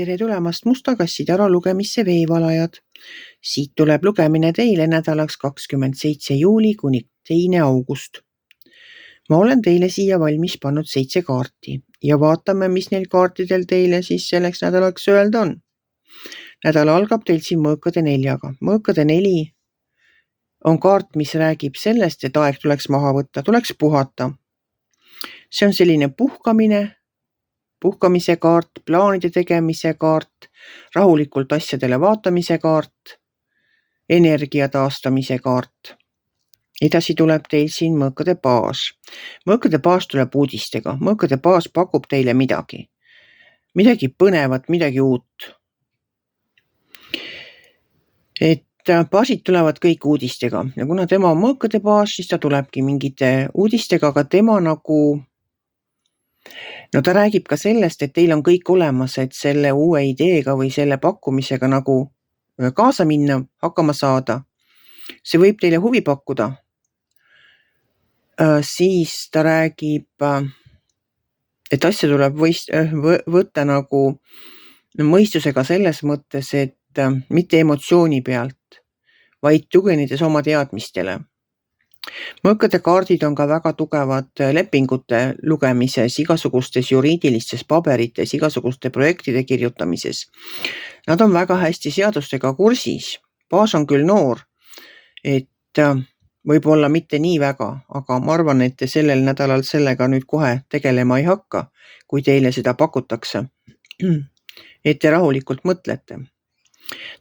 tere tulemast Musta kassi taralugemisse veevalajad. Siit tuleb lugemine teile nädalaks 27. juuli kuni 2. august. Ma olen teile siia valmis pannud 7 kaarti ja vaatame, mis neil kaartidel teile siis selleks nädalaks öelda on. Nädal algab teil siin mõõkade 4-ga. Mõõkade 4 on kaart, mis räägib sellest, et aeg tuleks maha võtta, tuleks puhata. See on selline puhkamise kaart, plaanide tegemise kaart, rahulikult asjadele vaatamise kaart, energia taastamise kaart. Edasi tuleb teil siin mõõkade baas. Mõõkade baas tuleb uudistega. Mõõkade baas pakub teile midagi. Midagi põnevat, midagi uut. Et baasid tulevad kõik uudistega ja kuna tema on mõõkade baas, siis ta tulebki mingite uudistega, aga tema ta räägib ka sellest, et teil on kõik olemas, et selle uue ideega või selle pakkumisega kaasa minna, hakkama saada. See võib teile huvi pakkuda. Siis ta räägib, et asja tuleb võtta mõistusega selles mõttes, et mitte emotsiooni pealt, vaid tuginedes oma teadmistele. Mõõkade kaardid on ka väga tugevad lepingute lugemises, igasugustes juriidilistes paberites, igasuguste projektide kirjutamises. Nad on väga hästi seadustega kursis. Baas on küll noor, et võib-olla mitte nii väga, aga ma arvan, et te sellel nädalal sellega nüüd kohe tegelema ei hakka, kui teile seda pakutakse. Et te rahulikult mõtlete.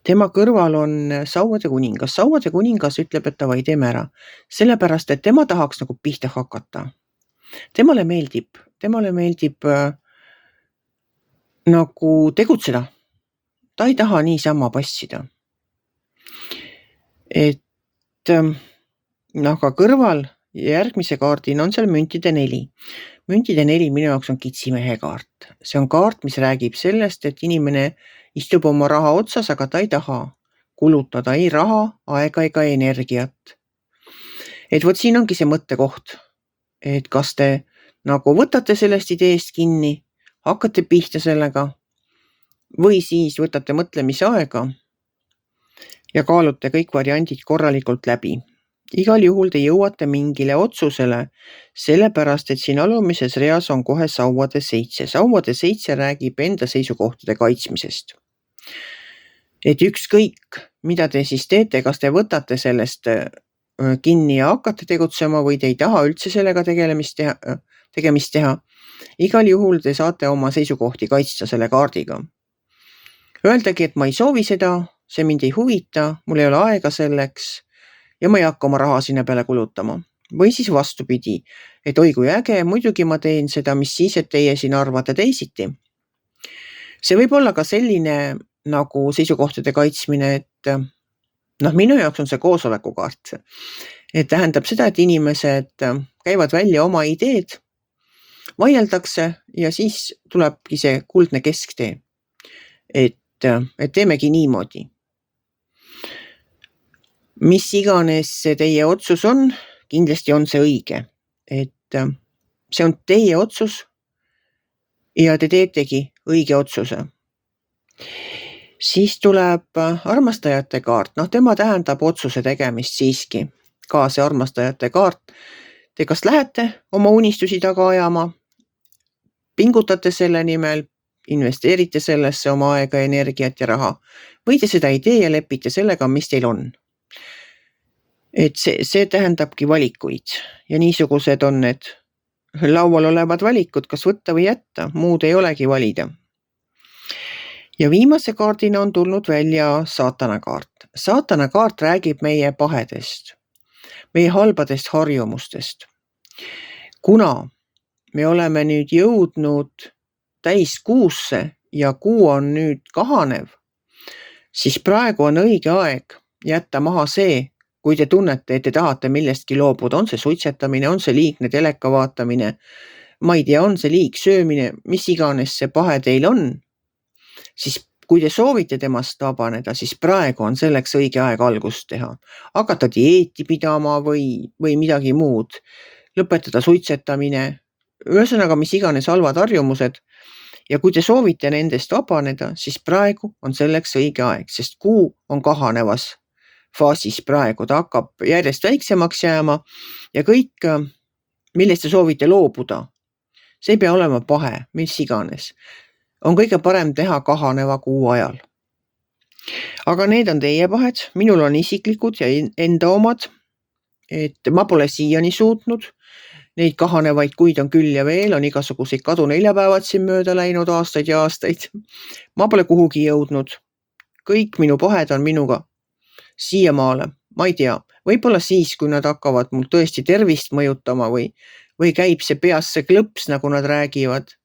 Tema kõrval on sauade kuningas. Sauade kuningas ütleb, et davai, teeme ära. Sellepärast, et tema tahaks pihta hakata. Temale meeldib tegutseda. Ta ei taha niisama passida. Aga kõrval järgmise kaardina on seal müntide 4. Müntide 4 minu jaoks on kitsimehe kaart. See on kaart, mis räägib sellest, et inimene istub oma raha otsas, aga ta ei taha kulutada ei raha, aega ega energiat. Et vot siin ongi see mõttekoht, et kas te võtate sellest ideest kinni, hakkate pihta sellega või siis võtate mõtlemise aega ja kaalute kõik variandid korralikult läbi. Igal juhul te jõuate mingile otsusele, sellepärast, et siin alumises reas on kohe sauade 7. Sauade 7 räägib enda seisukohtade kaitsmisest. Et ükskõik, mida te siis teete, kas te võtate sellest kinni ja hakkate tegutsema või te ei taha üldse sellega tegemist teha. Igal juhul te saate oma seisukohti kaitsta selle kaardiga. Öeldagi, et ma ei soovi seda, see mind ei huvita, mul ei ole aega selleks ja ma ei hakka oma raha sinna peale kulutama. Või siis vastupidi, et oi kui äge, muidugi ma teen seda, mis siis, et teie siin arvate teisiti. See võib olla ka selline seisukohtade kaitsmine, et minu jaoks on see koosolekukaart. Et tähendab seda, et inimesed käivad välja oma ideed, vaieldakse ja siis tulebki see kuldne kesktee. Et teemegi niimoodi. Mis iganes see teie otsus on, kindlasti on see õige. Et see on teie otsus ja te teetegi õige otsuse. Siis tuleb armastajate kaart. Tema tähendab otsuse tegemist siiski. Ka see armastajate kaart. Te kas lähete oma unistusi taga ajama, pingutate selle nimel, investeerite sellesse oma aega, energiat ja raha. Või te seda ei tee ja lepite sellega, mis teil on. Et see tähendabki valikuid ja niisugused on need laual olevad valikud, kas võtta või jätta, muud ei olegi valida. Ja viimase kaardina on tulnud välja saatana kaart. Saatana kaart räägib meie pahedest, meie halbadest harjumustest. Kuna me oleme nüüd jõudnud täiskuusse ja kuu on nüüd kahanev, siis praegu on õige aeg jätta maha see, kui te tunnete, et te tahate millestki loobuda, on see suitsetamine, on see liigne teleka vaatamine, ma ei tea, on see liigsöömine, mis iganes see pahe teil on, siis kui te soovite temast vabaneda, siis praegu on selleks õige aeg algust teha. Hakata dieeti pidama või midagi muud, lõpetada suitsetamine, ühesõnaga mis iganes halvad harjumused Ja kui te soovite nendest vabaneda, siis praegu on selleks õige aeg, sest kuu on kahanevas faasis praegu, ta hakkab järjest väiksemaks jääma ja kõik, millest te soovite loobuda, see ei pea olema pahe, mis iganes. On kõige parem teha kahaneva kuu ajal. Aga need on teie pahed, minul on isiklikud ja enda omad, et ma pole siiani suutnud. Neid kahanevaid kuid on küll ja veel, on igasuguseid kaduneljapäevad siin mööda läinud aastaid ja aastaid. Ma pole kuhugi jõudnud. Kõik minu pahed on minuga siiamaale, ma ei tea, võib-olla siis, kui nad hakkavad mul tõesti tervist mõjutama või käib see peas see klõps, nagu nad räägivad,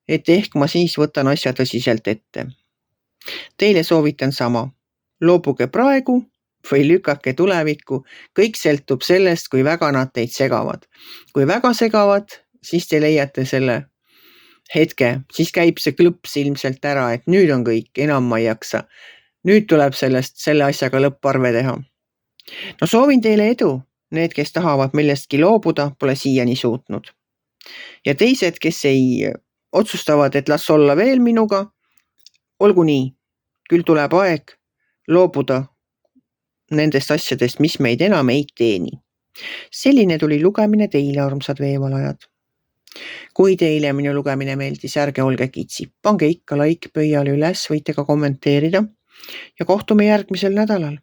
et ehk ma siis võtan asja tõsiselt ette. Teile soovitan sama. Loobuge praegu või lükake tulevikku. Kõik sõltub sellest, kui väga nad teid segavad. Kui väga segavad, siis te leiate selle hetke. Siis käib see klõps ilmselt ära, et nüüd on kõik, enam ma ei jaksa. Nüüd tuleb selle asjaga lõpparve teha. No soovin teile edu. Need, kes tahavad millestki loobuda, pole siiani suutnud. Ja teised, kes ei otsustavad, et las olla veel minuga, olgu nii. Küll tuleb aeg loobuda nendest asjadest, mis meid enam ei teeni. Selline tuli lugemine teile, armsad veevalajad. Kui teile minu lugemine meeldis, ärge olge kitsi. Pange ikka like pöiale üles, võite ka kommenteerida ja kohtume järgmisel nädalal.